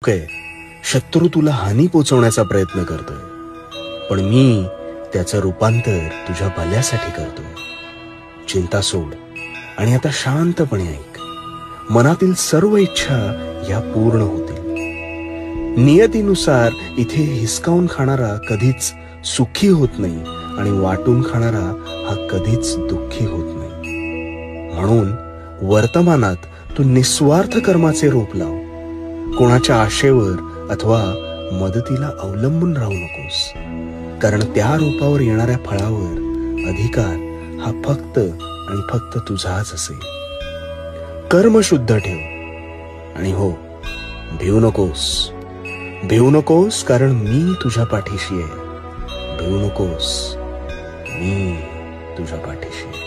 ठाऊक आहे शत्रू तुला हानी पोचवण्याचा प्रयत्न करतोय, पण मी त्याचं रूपांतर तुझ्या भल्यासाठी करतोय. चिंता सोड आणि आता शांतपणे ऐक. मनातील सर्व इच्छा ह्या पूर्ण होतील. नियतीनुसार इथे हिसकावून खाणारा कधीच सुखी होत नाही आणि वाटून खाणारा हा कधीच दुःखी होत नाही. म्हणून वर्तमानात तू निस्वार्थ कर्माचे रोप लाव. कोणाच्या आशेवर अथवा मदतीला अवलंबून राहू नकोस, कारण त्या रोपावर येणाऱ्या फळावर अधिकार हा फक्त आणि फक्त तुझाच असेल. कर्म शुद्ध ठेव आणि हो, भिवू नकोस, कारण मी तुझ्या पाठीशी आहे. भिवू नकोस, मी तुझ्या पाठीशी आहे.